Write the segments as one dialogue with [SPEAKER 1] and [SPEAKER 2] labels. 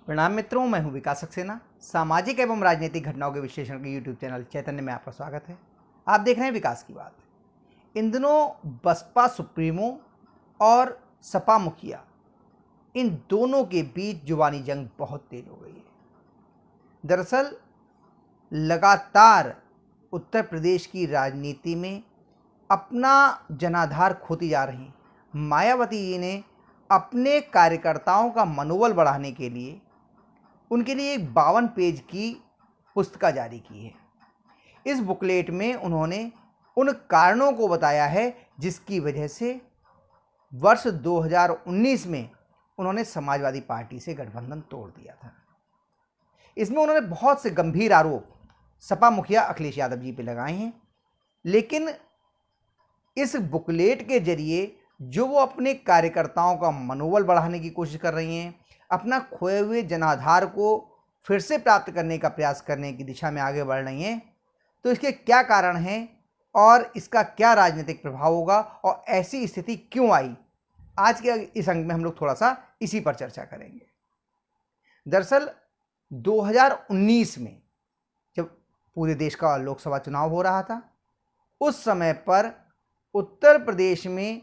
[SPEAKER 1] प्रणाम मित्रों, मैं हूं विकास सक्सेना। सामाजिक एवं राजनीतिक घटनाओं के विश्लेषण के यूट्यूब चैनल चैतन्य में आपका स्वागत है। आप देख रहे हैं विकास की बात। इन दिनों बसपा सुप्रीमो और सपा मुखिया, इन दोनों के बीच जुबानी जंग बहुत तेज हो गई है। दरअसल लगातार उत्तर प्रदेश की राजनीति में अपना जनाधार खोती जा रही मायावती जी ने अपने कार्यकर्ताओं का मनोबल बढ़ाने के लिए उनके लिए एक 52 पेज की पुस्तिका जारी की है। इस बुकलेट में उन्होंने उन कारणों को बताया है जिसकी वजह से वर्ष 2019 में उन्होंने समाजवादी पार्टी से गठबंधन तोड़ दिया था। इसमें उन्होंने बहुत से गंभीर आरोप सपा मुखिया अखिलेश यादव जी पे लगाए हैं, लेकिन इस बुकलेट के जरिए जो वो अपने कार्यकर्ताओं का मनोबल बढ़ाने की कोशिश कर रही हैं, अपना खोए हुए जनाधार को फिर से प्राप्त करने का प्रयास करने की दिशा में आगे बढ़ रही हैं, तो इसके क्या कारण हैं और इसका क्या राजनीतिक प्रभाव होगा और ऐसी स्थिति क्यों आई, आज के इस अंक में हम लोग थोड़ा सा इसी पर चर्चा करेंगे। दरअसल 2019 में जब पूरे देश का लोकसभा चुनाव हो रहा था, उस समय पर उत्तर प्रदेश में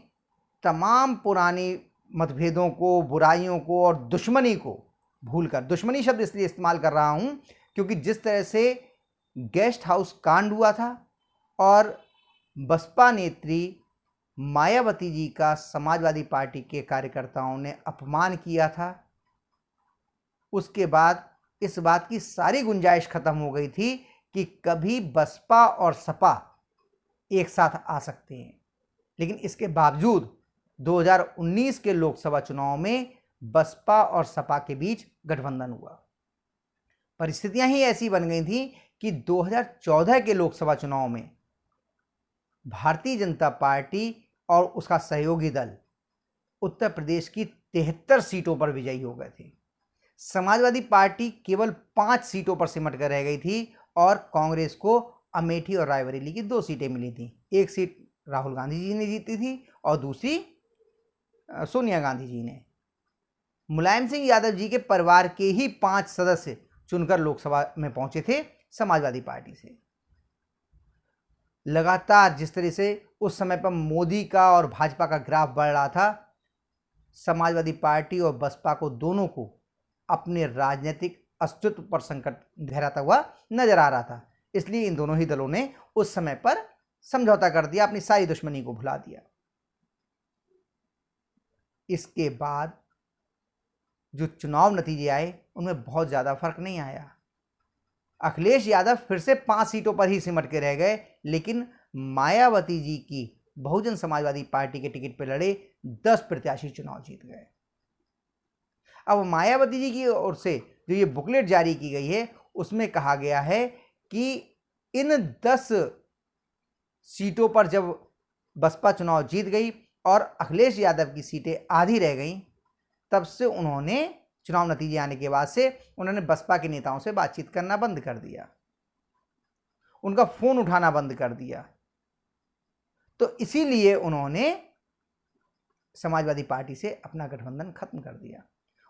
[SPEAKER 1] तमाम पुरानी मतभेदों को, बुराइयों को और दुश्मनी को भूलकर, दुश्मनी शब्द इसलिए इस्तेमाल कर रहा हूं क्योंकि जिस तरह से गेस्ट हाउस कांड हुआ था और बसपा नेत्री मायावती जी का समाजवादी पार्टी के कार्यकर्ताओं ने अपमान किया था, उसके बाद इस बात की सारी गुंजाइश खत्म हो गई थी कि कभी बसपा और सपा एक साथ आ सकते हैं। लेकिन इसके बावजूद 2019 के लोकसभा चुनाव में बसपा और सपा के बीच गठबंधन हुआ। परिस्थितियां ही ऐसी बन गई थी कि 2014 के लोकसभा चुनाव में भारतीय जनता पार्टी और उसका सहयोगी दल उत्तर प्रदेश की 73 सीटों पर विजयी हो गए थे। समाजवादी पार्टी केवल 5 सीटों पर सिमट कर रह गई थी और कांग्रेस को अमेठी और रायबरेली की 2 सीटें मिली थी। एक सीट राहुल गांधी जी ने जीती थी और दूसरी सोनिया गांधी जी ने। मुलायम सिंह यादव जी के परिवार के ही 5 सदस्य चुनकर लोकसभा में पहुंचे थे समाजवादी पार्टी से। लगातार जिस तरह से उस समय पर मोदी का और भाजपा का ग्राफ बढ़ रहा था, समाजवादी पार्टी और बसपा को दोनों को अपने राजनीतिक अस्तित्व पर संकट गहराता हुआ नजर आ रहा था। इसलिए इन दोनों ही दलों ने उस समय पर समझौता कर दिया, अपनी सारी दुश्मनी को भुला दिया। इसके बाद जो चुनाव नतीजे आए उनमें बहुत ज़्यादा फर्क नहीं आया। अखिलेश यादव फिर से 5 सीटों पर ही सिमट के रह गए, लेकिन मायावती जी की बहुजन समाजवादी पार्टी के टिकट पर लड़े 10 प्रत्याशी चुनाव जीत गए। अब मायावती जी की ओर से जो ये बुकलेट जारी की गई है, उसमें कहा गया है कि इन 10 सीटों पर जब बसपा चुनाव जीत गई और अखिलेश यादव की सीटें आधी रह गईं, तब से उन्होंने चुनाव नतीजे आने के बाद से उन्होंने बसपा के नेताओं से बातचीत करना बंद कर दिया, उनका फोन उठाना बंद कर दिया। तो इसीलिए उन्होंने समाजवादी पार्टी से अपना गठबंधन खत्म कर दिया।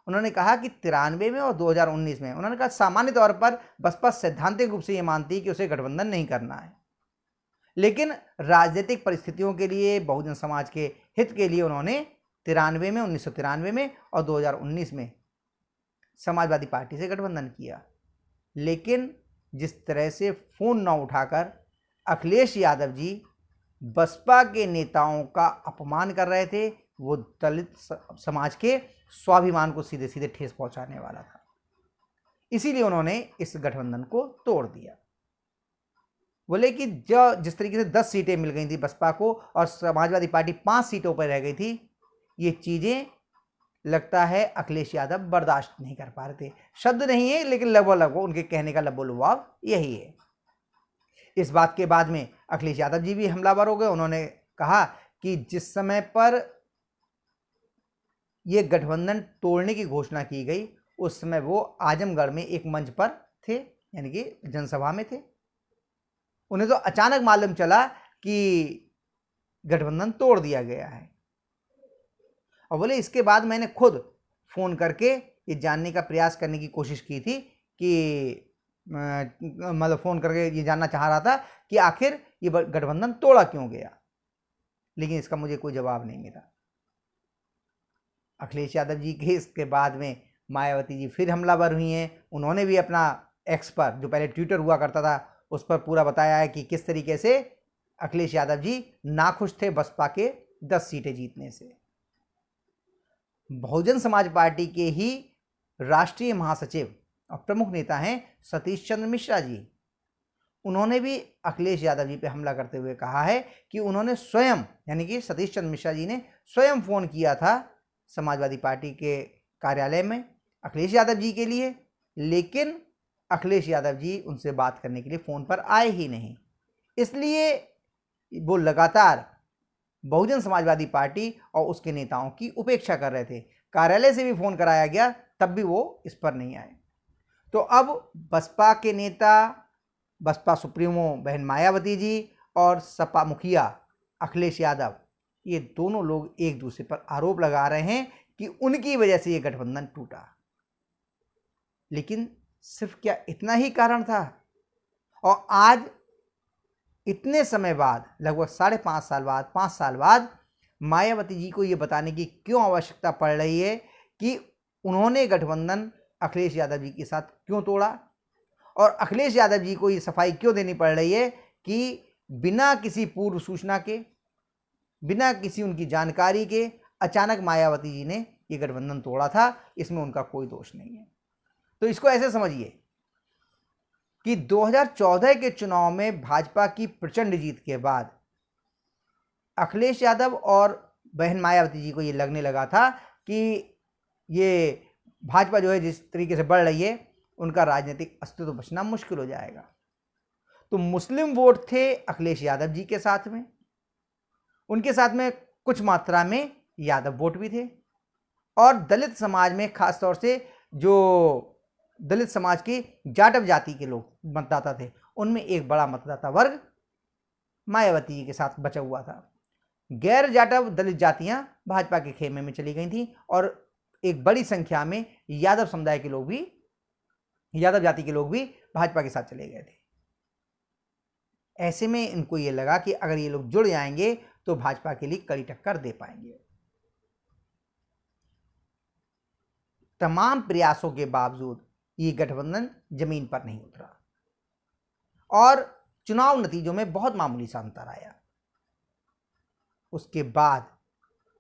[SPEAKER 1] उन्होंने कहा कि 93 में और 2019 में उन्होंने कहा सामान्य तौर पर बसपा सैद्धांतिक रूप से ये मानती है कि उसे गठबंधन नहीं करना है, लेकिन राजनीतिक परिस्थितियों के लिए, बहुजन समाज के हित के लिए उन्होंने 1993 में और 2019 में समाजवादी पार्टी से गठबंधन किया। लेकिन जिस तरह से फोन न उठाकर अखिलेश यादव जी बसपा के नेताओं का अपमान कर रहे थे, वो दलित समाज के स्वाभिमान को सीधे सीधे ठेस पहुंचाने वाला था। इसीलिए उन्होंने इस गठबंधन को तोड़ दिया। बोले कि जो जिस तरीके से 10 सीटें मिल गई थी बसपा को और समाजवादी पार्टी 5 सीटों पर रह गई थी, ये चीज़ें लगता है अखिलेश यादव बर्दाश्त नहीं कर पा रहे थे। शब्द नहीं है, लेकिन लगभग उनके कहने का लबोलुभाव यही है। इस बात के बाद में अखिलेश यादव जी भी हमलावर हो गए। उन्होंने कहा कि जिस समय पर यह गठबंधन तोड़ने की घोषणा की गई, उस समय वो आजमगढ़ में एक मंच पर थे, यानी कि जनसभा में थे। उन्हें तो अचानक मालूम चला कि गठबंधन तोड़ दिया गया है और बोले इसके बाद मैंने खुद फ़ोन करके ये जानने का प्रयास करने की कोशिश की थी कि मतलब फ़ोन करके ये जानना चाह रहा था कि आखिर ये गठबंधन तोड़ा क्यों गया, लेकिन इसका मुझे कोई जवाब नहीं मिला। अखिलेश यादव जी के इसके बाद में मायावती जी फिर हमलावर हुई हैं। उन्होंने भी अपना एक्स पर, जो पहले ट्विटर हुआ करता था, उस पर पूरा बताया है कि किस तरीके से अखिलेश यादव जी नाखुश थे बसपा के 10 सीटें जीतने से। बहुजन समाज पार्टी के ही राष्ट्रीय महासचिव और प्रमुख नेता हैं सतीश चंद्र मिश्रा जी। उन्होंने भी अखिलेश यादव जी पे हमला करते हुए कहा है कि उन्होंने स्वयं, यानी कि सतीश चंद्र मिश्रा जी ने स्वयं फ़ोन किया था समाजवादी पार्टी के कार्यालय में अखिलेश यादव जी के लिए, लेकिन अखिलेश यादव जी उनसे बात करने के लिए फ़ोन पर आए ही नहीं। इसलिए वो लगातार बहुजन समाजवादी पार्टी और उसके नेताओं की उपेक्षा कर रहे थे। कार्यालय से भी फ़ोन कराया गया, तब भी वो इस पर नहीं आए। तो अब बसपा के नेता, बसपा सुप्रीमो बहन मायावती जी और सपा मुखिया अखिलेश यादव, ये दोनों लोग एक दूसरे पर आरोप लगा रहे हैं कि उनकी वजह से ये गठबंधन टूटा। लेकिन सिर्फ क्या इतना ही कारण था? और आज इतने समय बाद, लगभग 5.5 साल बाद, 5 साल बाद, मायावती जी को ये बताने की क्यों आवश्यकता पड़ रही है कि उन्होंने गठबंधन अखिलेश यादव जी के साथ क्यों तोड़ा, और अखिलेश यादव जी को ये सफाई क्यों देनी पड़ रही है कि बिना किसी पूर्व सूचना के, बिना किसी उनकी जानकारी के अचानक मायावती जी ने ये गठबंधन तोड़ा था, इसमें उनका कोई दोष नहीं है। तो इसको ऐसे समझिए कि 2014 के चुनाव में भाजपा की प्रचंड जीत के बाद अखिलेश यादव और बहन मायावती जी को ये लगने लगा था कि ये भाजपा जो है जिस तरीके से बढ़ रही है, उनका राजनीतिक अस्तित्व बचना मुश्किल हो जाएगा। तो मुस्लिम वोट थे अखिलेश यादव जी के साथ में, उनके साथ में कुछ मात्रा में यादव वोट भी थे, और दलित समाज में खासतौर से जो दलित समाज की जाटव जाति के लोग मतदाता थे, उनमें एक बड़ा मतदाता वर्ग मायावती जी के साथ बचा हुआ था। गैर जाटव दलित जातियां भाजपा के खेमे में चली गई थीं, और एक बड़ी संख्या में यादव समुदाय के लोग भी, यादव जाति के लोग भी भाजपा के साथ चले गए थे। ऐसे में इनको ये लगा कि अगर ये लोग जुड़ जाएंगे तो भाजपा के लिए कड़ी टक्कर दे पाएंगे। तमाम प्रयासों के बावजूद ये गठबंधन जमीन पर नहीं उतरा, और चुनाव नतीजों में बहुत मामूली सा अंतर आया। उसके बाद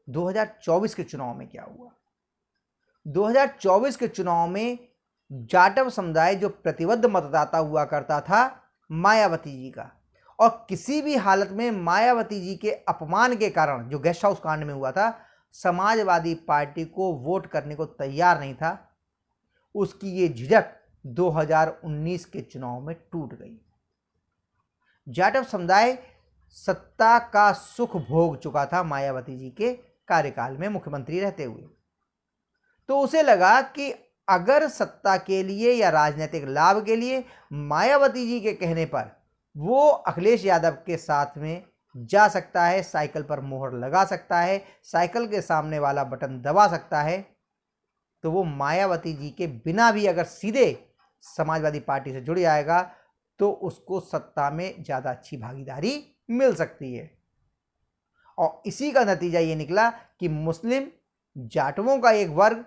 [SPEAKER 1] 2024 के चुनाव में क्या हुआ? 2024 के चुनाव में जाटव समुदाय, जो प्रतिबद्ध मतदाता हुआ करता था मायावती जी का, और किसी भी हालत में मायावती जी के अपमान के कारण, जो गेस्ट हाउस कांड में हुआ था, समाजवादी पार्टी को वोट करने को तैयार नहीं था, उसकी ये झिझक 2019 के चुनाव में टूट गई। जाटव समुदाय सत्ता का सुख भोग चुका था मायावती जी के कार्यकाल में मुख्यमंत्री रहते हुए, तो उसे लगा कि अगर सत्ता के लिए या राजनीतिक लाभ के लिए मायावती जी के कहने पर वो अखिलेश यादव के साथ में जा सकता है, साइकिल पर मोहर लगा सकता है, साइकिल के सामने वाला बटन दबा सकता है, तो वो मायावती जी के बिना भी अगर सीधे समाजवादी पार्टी से जुड़ जाएगा तो उसको सत्ता में ज़्यादा अच्छी भागीदारी मिल सकती है। और इसी का नतीजा ये निकला कि मुस्लिम, जाटवों का एक वर्ग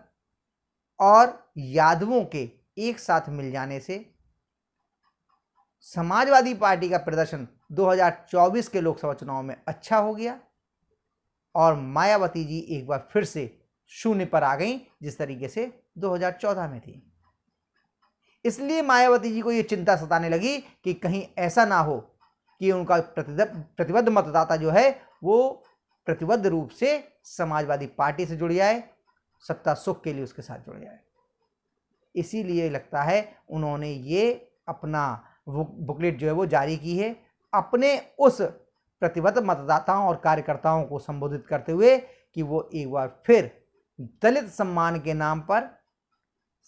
[SPEAKER 1] और यादवों के एक साथ मिल जाने से समाजवादी पार्टी का प्रदर्शन 2024 के लोकसभा चुनाव में अच्छा हो गया, और मायावती जी एक बार फिर से शून्य पर आ गई, जिस तरीके से 2014 में थी। इसलिए मायावती जी को यह चिंता सताने लगी कि कहीं ऐसा ना हो कि उनका प्रतिबद्ध मतदाता जो है वो प्रतिबद्ध रूप से समाजवादी पार्टी से जुड़ जाए, सत्ता सुख के लिए उसके साथ जुड़ जाए। इसीलिए लगता है उन्होंने ये अपना बुकलेट जो है वो जारी की है, अपने उस प्रतिबद्ध मतदाताओं और कार्यकर्ताओं को संबोधित करते हुए कि वो एक बार फिर दलित सम्मान के नाम पर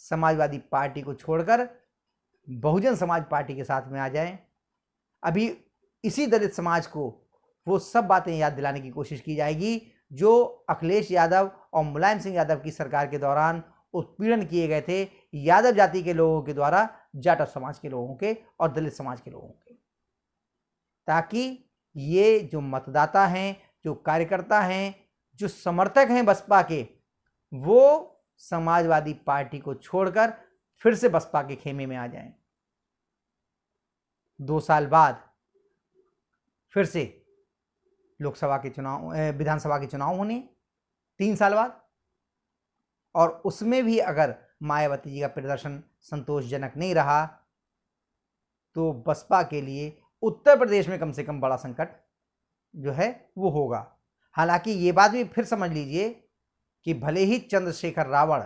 [SPEAKER 1] समाजवादी पार्टी को छोड़कर बहुजन समाज पार्टी के साथ में आ जाएं। अभी इसी दलित समाज को वो सब बातें याद दिलाने की कोशिश की जाएगी जो अखिलेश यादव और मुलायम सिंह यादव की सरकार के दौरान उत्पीड़न किए गए थे यादव जाति के लोगों के द्वारा जाटव समाज के लोगों के और दलित समाज के लोगों के, ताकि ये जो मतदाता हैं, जो कार्यकर्ता हैं, जो समर्थक हैं बसपा के, वो समाजवादी पार्टी को छोड़कर फिर से बसपा के खेमे में आ जाएं। 2 साल बाद फिर से लोकसभा के चुनाव, विधानसभा के चुनाव होने 3 साल बाद, और उसमें भी अगर मायावती जी का प्रदर्शन संतोषजनक नहीं रहा तो बसपा के लिए उत्तर प्रदेश में कम से कम बड़ा संकट जो है वो होगा। हालांकि ये बात भी फिर समझ लीजिए कि भले ही चंद्रशेखर रावण,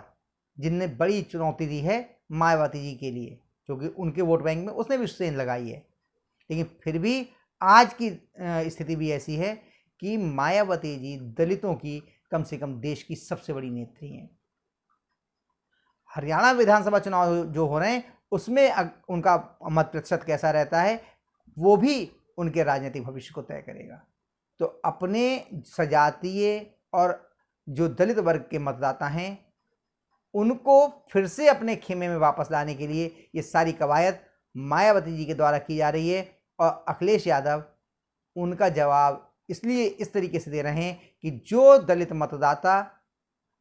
[SPEAKER 1] जिनने बड़ी चुनौती दी है मायावती जी के लिए, क्योंकि उनके वोट बैंक में उसने भी सेंध लगाई है, लेकिन फिर भी आज की स्थिति भी ऐसी है कि मायावती जी दलितों की कम से कम देश की सबसे बड़ी नेत्री हैं। हरियाणा विधानसभा चुनाव जो हो रहे हैं उसमें उनका मत प्रतिशत कैसा रहता है वो भी उनके राजनीतिक भविष्य को तय करेगा। तो अपने सजातीय और जो दलित वर्ग के मतदाता हैं उनको फिर से अपने खेमे में वापस लाने के लिए ये सारी कवायद मायावती जी के द्वारा की जा रही है, और अखिलेश यादव उनका जवाब इसलिए इस तरीके से दे रहे हैं कि जो दलित मतदाता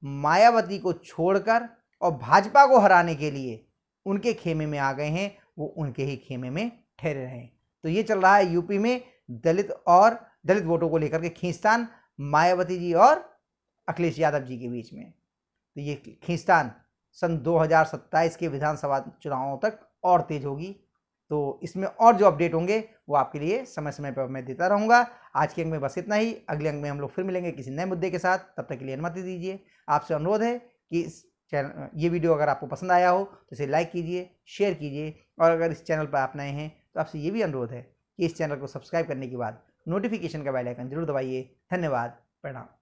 [SPEAKER 1] मायावती को छोड़कर और भाजपा को हराने के लिए उनके खेमे में आ गए हैं वो उनके ही खेमे में ठहरे रहें। तो ये चल रहा है यूपी में दलित वोटों को लेकर के खींचतान मायावती जी और अखिलेश यादव जी के बीच में। तो ये खींचतान सन 2027 के विधानसभा चुनावों तक और तेज होगी। तो इसमें और जो अपडेट होंगे वो आपके लिए समय समय पर मैं देता रहूँगा। आज के अंक में बस इतना ही। अगले अंक में हम लोग फिर मिलेंगे किसी नए मुद्दे के साथ। तब तक के लिए अनुमति दीजिए। आपसे अनुरोध है कि इस चैनल, ये वीडियो अगर आपको पसंद आया हो तो इसे लाइक कीजिए, शेयर कीजिए, और अगर इस चैनल पर आप नए हैं तो आपसे ये भी अनुरोध है कि इस चैनल को सब्सक्राइब करने के बाद नोटिफिकेशन का बेल आइकन जरूर दबाइए। धन्यवाद। प्रणाम।